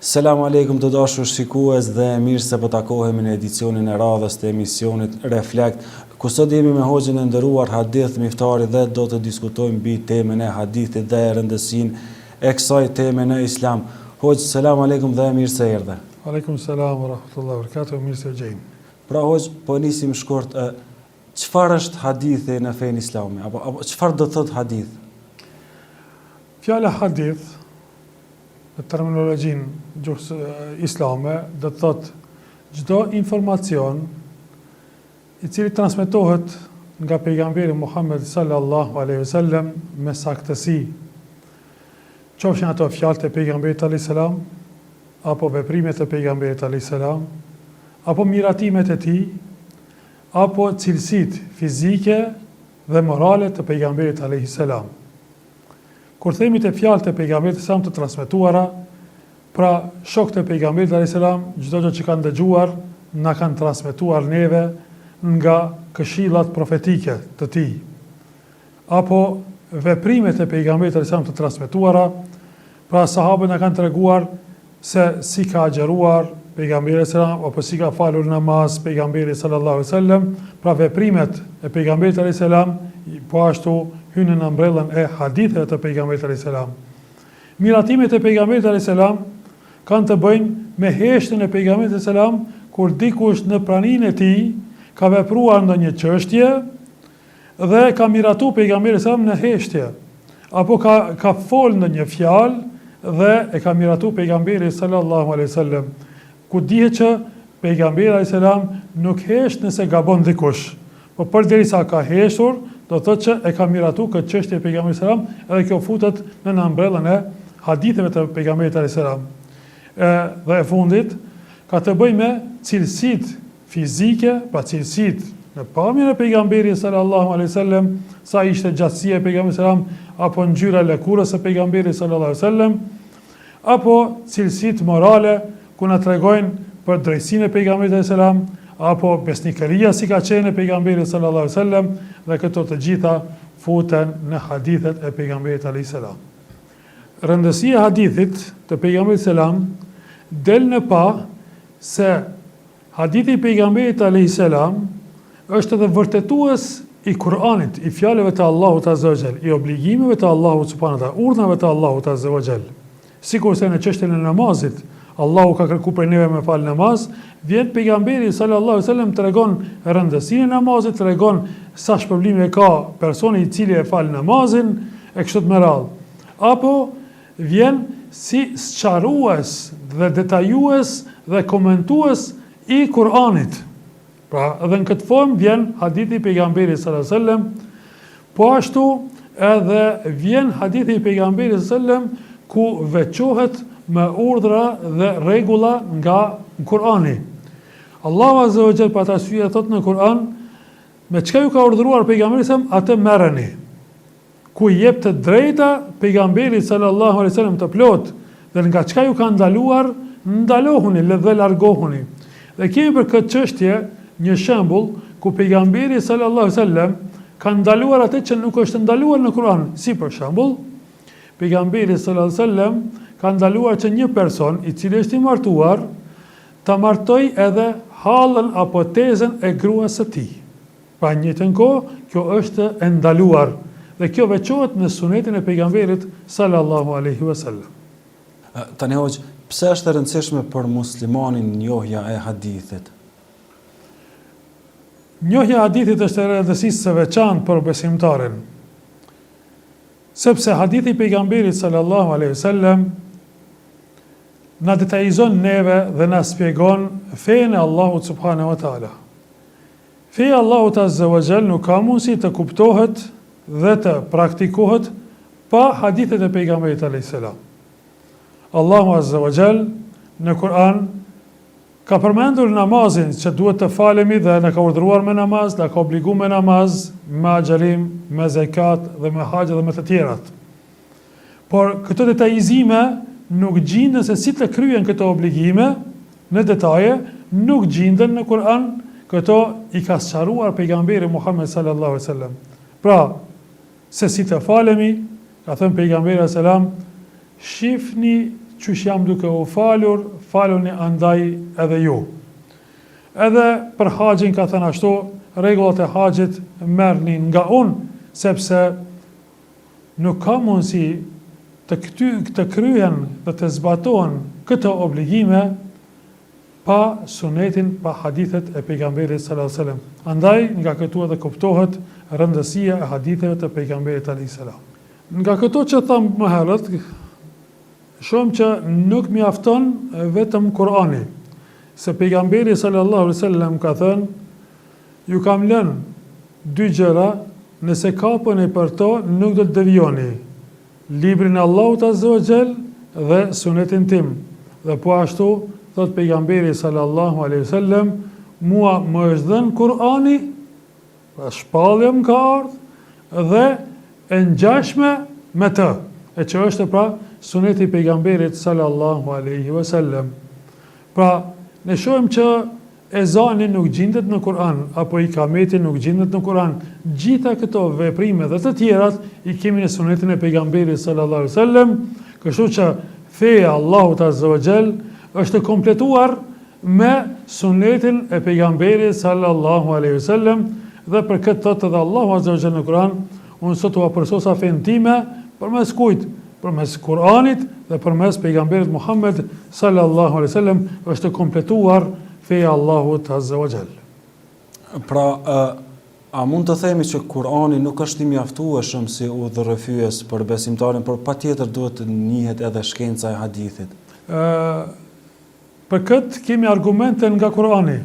Selam aleikum të dashur shikues dhe mirë se po takohemi në edicionin e radhës të emisionit Reflekt, ku sot jemi me hoxhën e nderuar Hadith Miftari dhe do të diskutojmë mbi temën e hadithit dhe rëndësinë e kësaj teme në Islam. Hoxh, selam aleikum dhe mirë se erdhe. Aleikum selam wa rahmatullahi wa barakatuh, mirë se gjejmë. Pra hoxh, po nisim shkurt, çfarë është hadithi në fenë islame? Apo çfarë do thotë hadith? Fjala hadith në terminologjinë gjuhës islame do të thotë çdo informacion i cili transmetohet nga pejgamberi Muhammed sallallahu alaihi wasallam me saktësi. Qofshin ato fjalët e pejgamberit alayhis salam, apo veprimet e pejgamberit alayhis salam, apo miratimet e tij, apo cilësitë fizike dhe morale të pejgamberit alayhis salam. Kur themi të fjalët e pejgamberit sa të transmetuara, pra shokët e pejgamberit alayhis salam, çdo gjë që kanë dëgjuar, na kanë transmetuar neve nga këshillat profetike të tij. Apo veprimet e pejgamberit alayhis salam të transmetuara, pra sahabët na kanë treguar se si ka agjeruar pejgamberi alayhis salam apo si ka falur namaz pejgamberi sallallahu alaihi wasallam, pra veprimet e pejgamberit alayhis salam po ashtu hynë në ambrellën e haditheve të pejgamberit alayhis salam. Miratimet e pejgamberit alayhis salam kanë të bëjnë me heshtjen e pejgamberit alayhis salam kur dikush në praninë e tij ka vepruar ndonjë çështje dhe ka miratu pejgamberit alayhis salam në heshtje, apo ka folë ndonjë fjalë dhe e ka miratu pejgamberi sallallahu alaihi wasallam, ku dihet që pejgamberi alayhis salam nuk hesht nëse gabon dikush, po përderisa ka heshtur, do thotë që e ka miratu këtë çështje e pejgamberit sallallahu alaihi wasallam, edhe kjo futet në ambrellën e haditheve të pejgamberit alayhis salam. Dhe e fundit ka të bëjë me cilësitë fizike, pra cilësitë në pamjen e pejgamberit sallallahu alaihi wasallam, sa ishte gjatësia e pejgamberit sallallahu alaihi wasallam, apo ngjyra e lëkurës së pejgamberit sallallahu alaihi wasallam, apo cilësitë morale ku na tregojnë për drejtsinë e pejgamberit sallallahu alaihi wasallam, apo besnikëria si ka qenë pejgamberi sallallahu alaihi wasallam, dhe këto të gjitha futen në hadithet e pejgamberit alayhis salam. Rëndësia e hadithit të pejgamberit selam del në pa se hadithi i pejgamberit alayhis salam është edhe vërtetues i Kur'anit, i fjalëve të Allahut azza wa jall, i obligimeve të Allahut subhanahu wa taala, urdhnave të Allahut azza wa jall. Sikurse në çështjen e namazit, Allahu ka kërkuar për neve me fal namaz, vjen pejgamberi sallallahu alaihi wasallam tregon rëndësinë e namazit, tregon sa shpërblime ka personi i cili e fal namazin e kështu me radhë. Apo vjen si sqarues dhe detajues dhe komentues i Kur'anit. Pra, edhe në këtë formë vjen hadithi i pejgamberit sallallahu alaihi wasallam, po ashtu edhe vjen hadithi i pejgamberit sallallahu alaihi wasallam ku veçohet me urdhra dhe rregulla nga Kur'ani. Allahu azza wa jalla për arsye thot në Kur'an, me çka ju ka urdhëruar pejgamberi sa atë merreni. Ku i jep të drejta pejgamberit sallallahu alaihi wasallam të plot, dhe nga çka ju ka ndaluar, ndalohuni dhe largohuni. Dhe kemi për këtë çështje një shembull ku pejgamberi sallallahu alaihi wasallam ka ndaluar atë që nuk është ndaluar në Kur'an. Si për shembull, pejgamberi sallallahu alaihi wasallam ka ndaluar që një person i cili është i martuar ta martoj edhe hallën apo tezën e gruas së tij. Pra në njëjtën kohë, kjo është e ndaluar dhe kjo veçohet në sunetin e pejgamberit sallallahu alaihi wasallam. Tani hoxh, pse është e rëndësishme për muslimanin njohja e hadithit? Njohja e hadithit është e rëndësishme së veçantë për besimtarin, sepse hadithi i pejgamberit sallallahu alaihi wasallam na detajizon neve dhe na shpjegon fenë e Allahut subhanahu wa taala. Feja e Allahut azza wa jall nuk ka mundësi të kuptohet dhe të praktikohet pa hadithet e pejgamberit alayhis salam. Allahu azza wa jall në Kur'an ka përmendur namazin që duhet të falemi dhe na ka urdhëruar me namaz, na ka obliguar me namaz, me agjerim, me zakat dhe me haxh dhe me të tjerat. Por këto detajizime nuk gjenden se si të kryen këto obligime në detaje, nuk gjenden në Kur'an, këto i ka sqaruar pejgamberi Muhammed sallallahu alaihi wasallam. Pra, se si të falemi, ka thënë pejgamberi sallallahu alaihi wasallam, shifni qysh jam duke u falur, faluni andaj edhe ju. Edhe për haxhin ka thënë ashtu, rregullat e haxhit merrni nga unë, sepse nuk ka mundësi të kryen dhe të zbatohen këto obligime pa sunetin, pa hadithet e pejgamberit sallallahu alajhi wasallam. Andaj nga këtu edhe kuptohet rëndësia e haditheve të pejgamberit alajhi salam. Nga këto që tham më herët, shohim që nuk mjafton vetëm Kurani, se pejgamberi sallallahu alajhi wasallam ka thënë, ju kam lënë dy gjëra, nëse kapeni për to nuk do të devijoni, librin e Allahut azza wa jall dhe sunetin tim. Dhe po ashtu thot pejgamberi sallallahu alaihi wasallam, mua më është dhënë Kurani, pra shpallja më ka ardhur dhe e ngjashme me të, e që është pra suneti pejgamberit sallallahu alaihi wasallam. Pra ne shohim që ezani nuk gjendet në Kur'an, apo ikameti nuk gjendet në Kur'an. Gjitha këto veprime dhe të tjerat i kemi në sunetin e pejgamberit sallallahu alaihi wasallam, kështu që feja Allahut azza wa jall është kompletuar me sunetin e pejgamberit sallallahu alaihi wasallam, dhe për këtë thotë edhe Allahu azza wa jall në Kur'an, unë sot u përsosa fen time përmes kujt? Përmes Kur'anit dhe përmes pejgamberit Muhammed sallallahu alaihi wasallam është kompletuar feja Allahut azza wa jall. Pra, a mund të themi që Kur'ani nuk është i mjaftueshëm si udhërrëfyes për besimtarin, por patjetër duhet të njihet edhe shkenca e hadithit? Për këtë kemi argumente nga Kur'ani,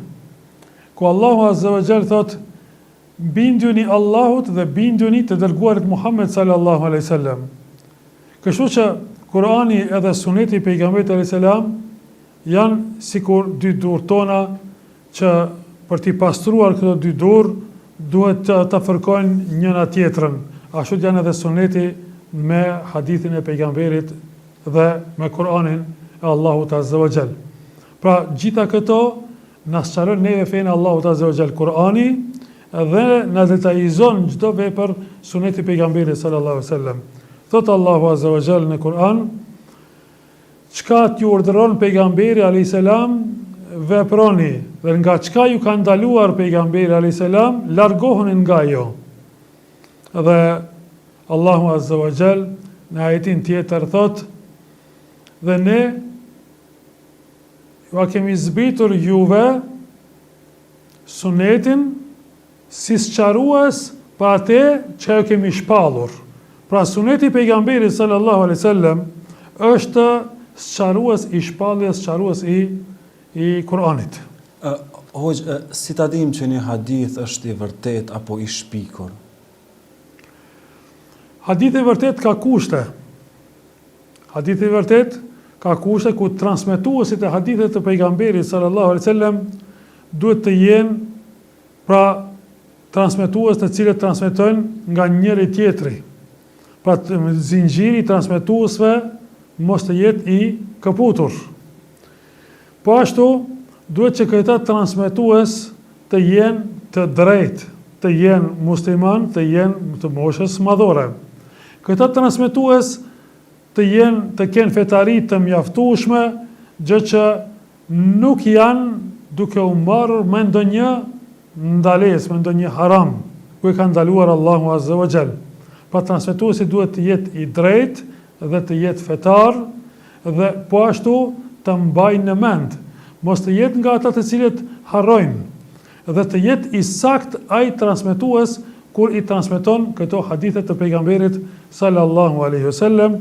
ku Allahu azza wa jall thot, binduni Allahut dhe binduni të dërguarit Muhammed sallallahu alaihi wasallam. Kështu që Kur'ani edhe suneti i pejgamberit alaihi salam janë sikur dy dorë tona që për t'i pastruar këto dy dorë duhet të fërkojnë njëna tjetrën. Ashtu janë edhe suneti me hadithin e pejgamberit dhe me Kur'anin e Allahut azza wa jall. Pra gjitha këto na sqaron neve fenë Allahut azza wa jall Kur'ani dhe na detajizon çdo vepër suneti pejgamberit sallallahu alaihi wasallam. Thot Allahu azza wa jall në Kur'an, çka t'ju urdhëron pejgamberi alayhis salam veproni, dhe nga çka ju ka ndaluar pejgamberi alayhis salam largohuni nga ajo. Dhe Allahu azza wa jall në ajetin tjetër thot, dhe ne ju kemi zbritur juve sunetin si sqarues për atë që ju kemi shpallur. Pra suneti pejgamberit sallallahu alaihi wasallam është sqarues i shpalljes, sqarues i Kur'anit. Si ta dim që një hadith është i vërtet apo i shpikur? Hadithi i vërtet ka kushte. Hadithi i vërtet ka kushte ku transmetuesit e hadithit të pejgamberit sallallahu alaihi wasallam duhet të jenë pra transmetues të cilët transmetojnë nga njëri tjetri. Pra zinxhiri i transmetuesve mos të jetë i kaputur. Po ashtu, duhet që këta transmetues të jenë të drejtë, të jenë musliman, të jenë të moshës madhore. Këta transmetues të kenë fetari të mjaftueshme, gjë që nuk janë duke u marrur me ndonjë ndalesë, me ndonjë haram, ku e ka ndaluar Allahu azza wa jall. Pa transmetuesi duhet të jetë i drejtë dhe të jetë fetar dhe po ashtu të mbajnë në mend, mos të jetë nga ata të cilët harrojnë dhe të jetë i sakt ai transmetues kur i transmeton këto hadithe të pejgamberit sallallahu alaihi wasallam,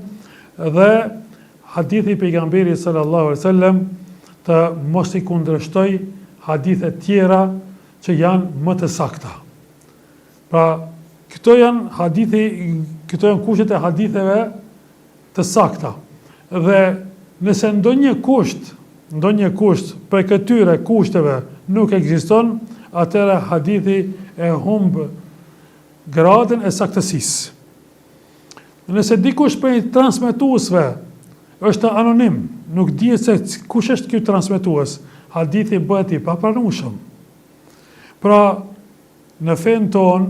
dhe hadithi i pejgamberit sallallahu alaihi wasallam të mos i kundërshtoj hadithe tjera që janë më të sakta. Pra këto janë kushtet e haditheve të sakta. Dhe nëse ndonjë kusht për këtyre kushteve nuk ekziston, atëra hadithi e humb gradën e saktësisë. Nëse dikush prej transmetuesve është anonim, nuk dihet se kush është ky transmetues, hadithi bëhet i papranueshëm. Pra, në fenë tonë,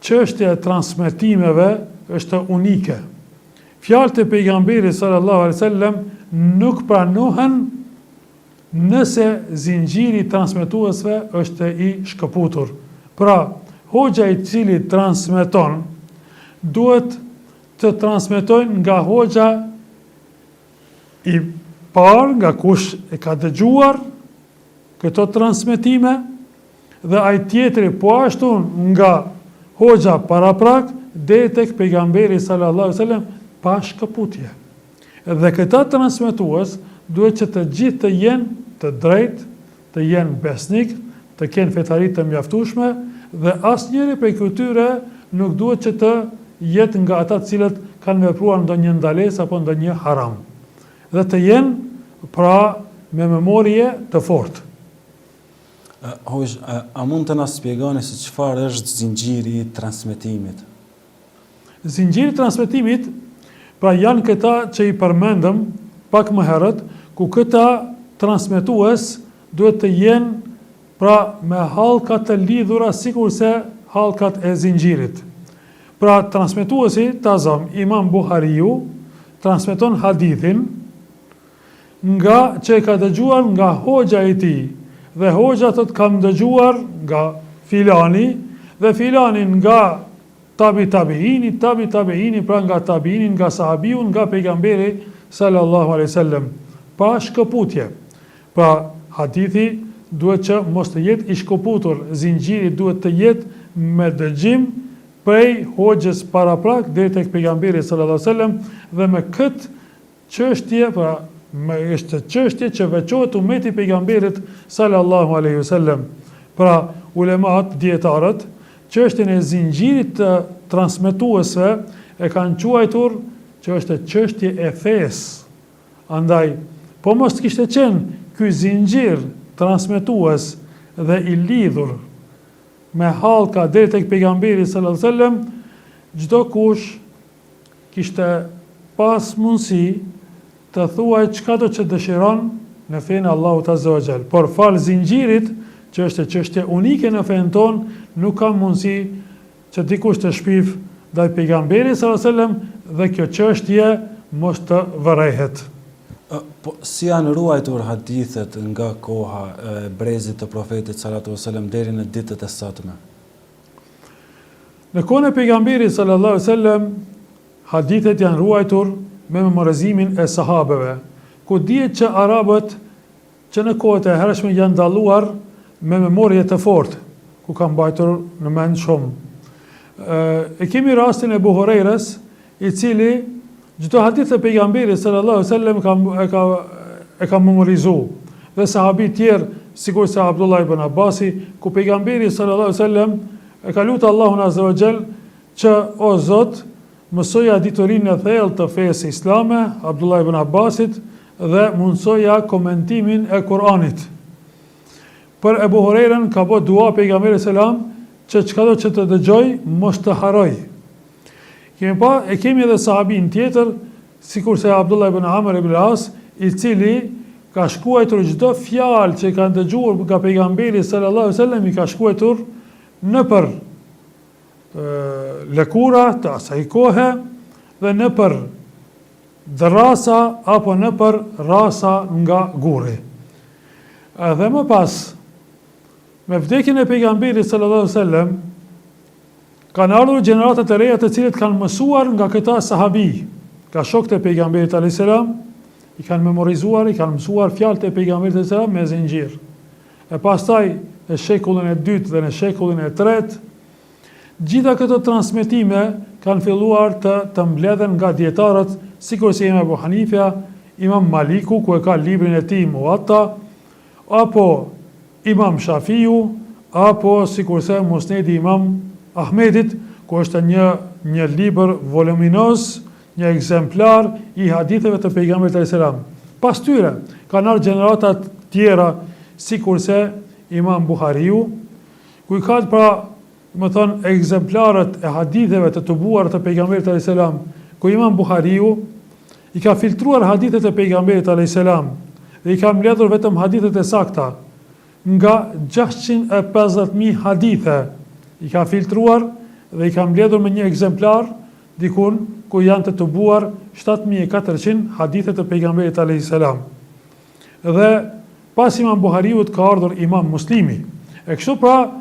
çështja e transmetimeve është unike. Fjalët e pejgamberit sallallahu alaihi wasallam nuk pranohen nëse zinxhiri transmetuesve është i shkëputur. Pra, hoxha i cili transmeton duhet të transmetojnë nga hoxha i parë, nga kush e ka dëgjuar këto transmetime, dhe ai tjetri po ashtu nga hoxha paraprak deri tek pejgamberi sallallahu alaihi wasallam pa shkëputje. Dhe këta transmetues duhet që të gjithë të jenë të drejtë, të jenë besnik, të kenë fetari të mjaftueshme dhe asnjëri prej këtyre nuk duhet që të jetë nga ata të cilët kanë vepruar ndonjë ndalesë apo ndonjë haram. Dhe të jenë pra me memorie të fortë. A mund të na shpjegoni se çfarë është zinxhiri i transmetimit? Zinxhiri i transmetimit, pra janë këta që i përmendëm pak më herët, ku këta transmetues duhet të jenë pra me hallka të lidhura sikurse hallkat e zinxhirit. Pra transmetuesi tazam Imam Buhariu transmeton hadithin nga që e ka dëgjuar nga hoxha i tij, dhe hoxha thotë kam dëgjuar nga filani, dhe filani nga tabiini, pra nga tabiini, nga sahabiu, nga pejgamberi sallallahu alaihi wasallam, pa shkëputje. Pra hadithi duhet që mos të jetë i shkëputur, zinxhiri duhet të jetë me dëgjim prej hoxhës paraprak deri tek pejgamberi sallallahu alaihi wasallam, dhe me këtë çështje, pra është çështje që veçohet ummeti pejgamberit sallallahu alaihi wasallam. Pra ulemat, dietarët, çështjen e zinxhirit të transmetuesve e kanë quajtur që është çështje e fesë. Andaj, po mos kishte qenë ky zinxhir transmetues dhe i lidhur me hallka deri tek pejgamberi sallallahu alaihi wasallam, çdo kush kishte pas mundësi të thuaj çka do që dëshiron në fenë Allahut azza wa xal. Por fal zinxhirit, që është çështje unike në fenë tonë, nuk ka mundësi që dikush të shpif ndaj pejgamberit sallallahu alaihi wasallam dhe kjo çështje mos të vërejhet. Po si janë ruajtur hadithet nga koha e brezit të profetit sallallahu alaihi wasallam deri në ditët e sotme? Në kohën e pejgamberit sallallahu alaihi wasallam hadithet janë ruajtur me memorizimin e sahabeve, ku dihet që arabët që në kohët e hershme janë dalluar me memorie të fortë, ku kanë mbajtur në mend shumë. E kemi rastin e Abu Hurairës, i cili çdo hadith e pejgamberit sallallahu alaihi wasallam e ka memorizuar, dhe sahabi tjerë sikur se Abdullah ibn Abbasi, ku pejgamberi sallallahu alaihi wasallam e ka lutur Allahun azza wa xal që o Zot, mësoja diturinë e thellë të fesë islame, Abdullah ibn Abbasit, dhe mundsoja komentimin e Kur'anit. Për Abu Hurairën ka bërë dua pejgamberi selam që çka do që të dëgjoj mos të haroj. Kemi edhe sahabin tjetër, sikur se Abdullah ibn Amr ibn As, i cili ka shkruar çdo fjalë që ka dëgjuar nga pejgamberi sallallahu alaihi wasallam, i ka shkruar nëpër lëkura të asaj kohe dhe nëpër dërasa apo nëpër rasa nga guri. Dhe më pas, me vdekjen e pejgamberit sallallahu alaihi wasallam, kanë ardhur gjeneratat e reja të cilët kanë mësuar nga këta sahabi, nga shokët e pejgamberit alayhis salam, i kanë memorizuar, i kanë mësuar fjalët e pejgamberit alayhis salam me zinxhir. E pastaj në shekullin e dytë dhe në shekullin e tretë, gjitha këto transmetime kanë filluar të mbledhen nga dietarët, sikur si Imam Abu Hanifa, Imam Maliku, ku e ka librin e tij Muwatta, apo Imam Shafiu, apo sikur se Musnedi Imam Ahmedit, ku është një libër voluminoz, një ekzemplar i haditheve të pejgamberit alayhis salam. Pas tyre kanë ardhur gjenerata tjera, sikurse Imam Buhariu, ku i ka pra, më thonë, ekzemplarët e haditheve të tubuara të pejgamberit alayhis salam, ku Imam Buhariu i ka filtruar hadithet e pejgamberit alayhis salam dhe i ka mbledhur vetëm hadithet e sakta nga 650.000 hadithe, i ka filtruar dhe i ka mbledhur me një ekzemplar dikun ku janë të tubuar 7400 hadithe të pejgamberit alayhis salam. Dhe pas Imam Buhariut ka ardhur Imam Muslimi. E kështu pra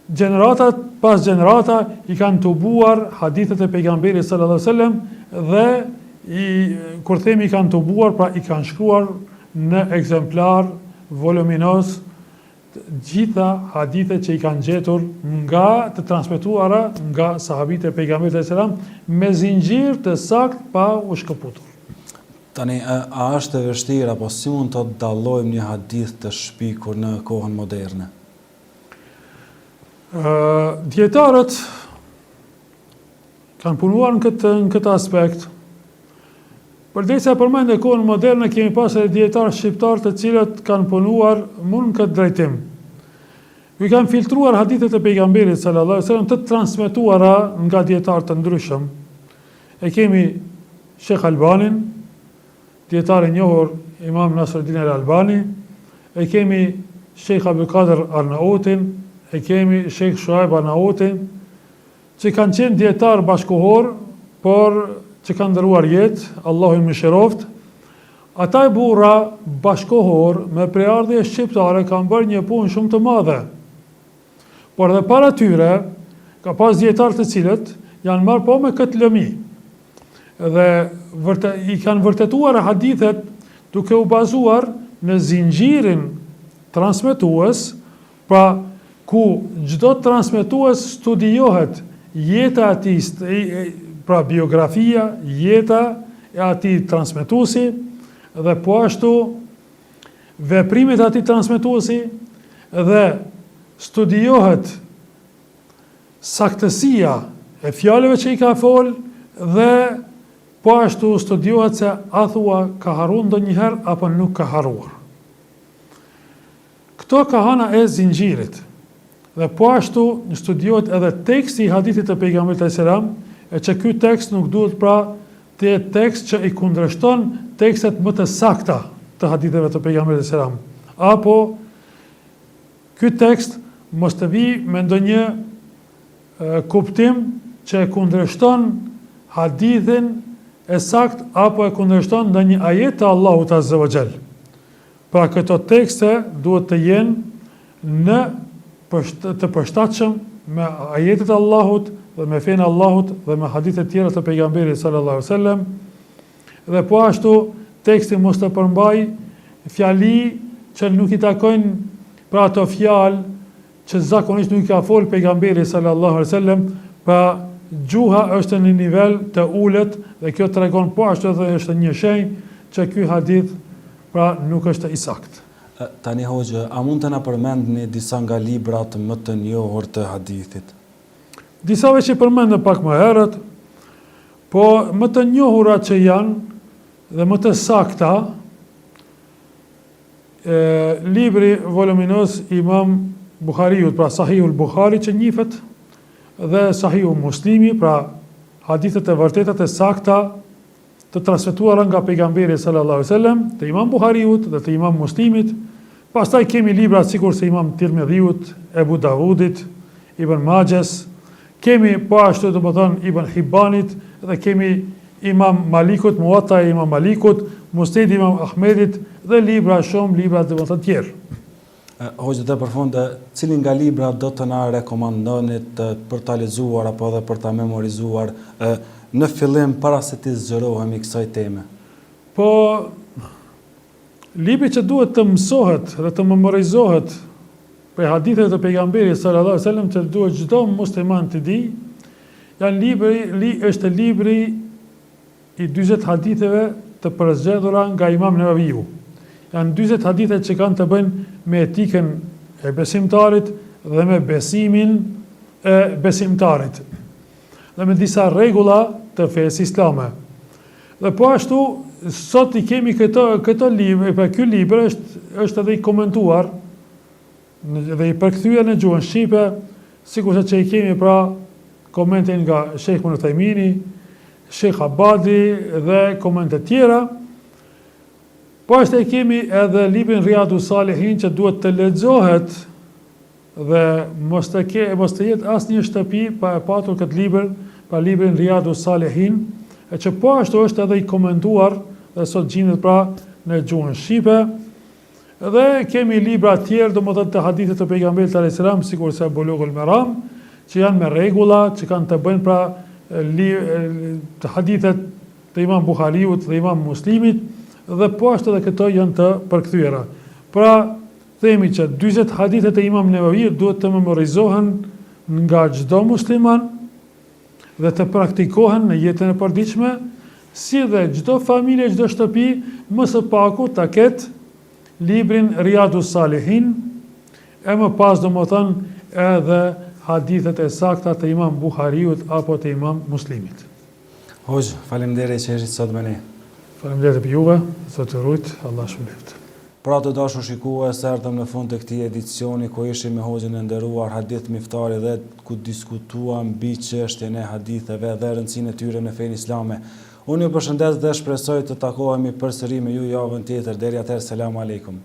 gjeneratat pas gjenerata i kanë tubuar hadithet e pejgamberit sallallahu alaihi wasallam dhe kur themi i kanë tubuar, pra i kanë shkruar në ekzemplar voluminos gjitha hadithet që i kanë gjetur nga të transmetuara nga sahabite e pejgamberit sallallahu alaihi wasallam me zinxhir të sakt pa u shkëputur. Tani, a është e vështirë apo si mund të dallojmë një hadith të shpikur në kohën moderne? Dietarët kanë punuar në këtë aspekt. Përderisa përmend në kohën moderne kemi pasur dietarë shqiptar të cilët kanë punuar në këtë drejtim. Ju kanë filtruar hadithet e pejgamberit sallallahu alaihi wasallam të transmetuara nga dietarë të ndryshëm. E kemi Sheikh Albanin, dietar i njohur Imam Nasruddin al-Albani, e kemi Sheikh Abdul Qadir Arnautin, e kemi Sheikh Shuaib Arnautin, që kanë qenë dietar bashkohor, por që kanë ndëruar jetë, Allahu i mëshiroft. Ata e burra bashkohor me preardhje shqiptare kanë bërë një punë shumë të madhe. Por dhe para tyre ka pas dietar të cilët janë marrë po me këtë lëmi. Dhe i kanë vërtetuar hadithet duke u bazuar në zinxhirin transmetues, pra ku çdo transmetues studiohet jeta e atij, pra biografia, jeta e atij transmetuesi dhe po ashtu veprimet e atij transmetuesi dhe studiohet saktësia e fjalëve që i ka fol dhe po ashtu studiohet se a thua ka harruar ndonjëherë apo nuk ka harruar. Këto ka hana e zinxhirit. Dhe po ashtu studiohet edhe teksti i hadithit të pejgamberit sallallahu alajhi wasallam, e që ky tekst nuk duhet pra të jetë tekst që i kundërshton tekstet më të sakta të haditheve të pejgamberit sallallahu alajhi wasallam. Apo ky tekst mos të vi me ndonjë kuptim që e kundërshton hadithin e sakt apo e kundërshton ndonjë ajet të Allahut azza wa xal. Pra këto tekste duhet të jenë të përshtatshëm me ajetet e Allahut dhe me fenë Allahut dhe me hadithe tjera të pejgamberit sallallahu alaihi wasallam. Dhe po ashtu teksti mos të përmbaj fjali që nuk i takojnë pra ato fjalë që zakonisht nuk i ka fol pejgamberi sallallahu alaihi wasallam, pra gjuha është në nivel të ulët dhe kjo tregon po ashtu dhe është një shenjë që ky hadith pra nuk është i saktë. Tani hoxhë, a mund të na përmendni disa nga librat më të njohur të hadithit? Disave që përmendëm pak më herët, po më të njohura që janë dhe më të sakta, libri voluminos Imam Buhariut, pra Sahihul Buhari që njihet, dhe Sahihul Muslimi, pra hadithet e vërtetat e sakta të transmetuara nga pejgamberi sallallahu alaihi wasallam, të Imam Buhariut dhe të Imam Muslimit. Pastaj kemi libra sikur se Imam Tirmidhiut, Ebu Davudit, Ibn Majes, kemi po ashtu domethënë Ibn Hibbanit dhe kemi Imam Malikut, Muwatta e Imam Malikut, Musned Imam Ahmedit dhe libra domethënë të tjerë. Hoxhë, dhe për fund, cilin nga libra do të na rekomandonit për ta lexuar apo edhe për ta memorizuar në fillim para se të zgjerohemi kësaj teme? Po libri që duhet të mësohet dhe të memorizohet për hadithet e pejgamberit sallallahu alajhi wasallam që duhet çdo musliman të di, është libri i 40 haditheve të përzgjedhura nga Imam Nevaviu. Janë 40 hadithe që kanë të bëjnë me etikën e besimtarit dhe me besimin e besimtarit dhe me disa rregulla të fesë islame. Dhe po ashtu sot i kemi këto libra, pra ky libër është edhe i komentuar dhe i përkthyer në gjuhën shqipe, sikurse që i kemi pra komentin nga Sheikh Ibn Thaymini, Sheikh Abadi dhe komente tjera. Po ashtu e kemi edhe librin Riyadus Salihin që duhet të lexohet dhe mos të jetë asnjë shtëpi pa e patur këtë libër, pra librin Riyadus Salihin, e që po ashtu është edhe i komentuar dhe sot gjendet pra në gjuhën shqipe. Dhe kemi libra tjerë, domethënë të hadithet të pejgamberit alayhis salam, sikur se Bulughul Maram, që janë me rregulla, që kanë të bëjnë pra të hadithet të Imam Buhariut dhe Imam Muslimit, dhe po ashtu edhe këto janë të përkthyera. Pra themi që 40 hadithet e Imam Nevaviut duhet të memorizohen nga çdo musliman dhe të praktikohen në jetën e përditshme, si dhe çdo familje, çdo shtëpi, më së paku ta ketë librin Riyadus Salihin, e më pas domethënë edhe hadithet e sakta të Imam Buhariut apo të Imam Muslimit. Hoxh, faleminderit që ishit sot me ne. Faleminderit për juve, zotë rujt, Allah shpëleft. Pra të dashur shikues, erdhëm në fund të këtij edicioni ku ishim me hoxhën e nderuar Hadith Miftari dhe ku diskutuam mbi çështjen e haditheve dhe rëndësinë e tyre në fenë islame. Unë ju përshëndes dhe shpresoj të takohemi përsëri me ju javën tjetër. Deri atëherë, selam aleikum.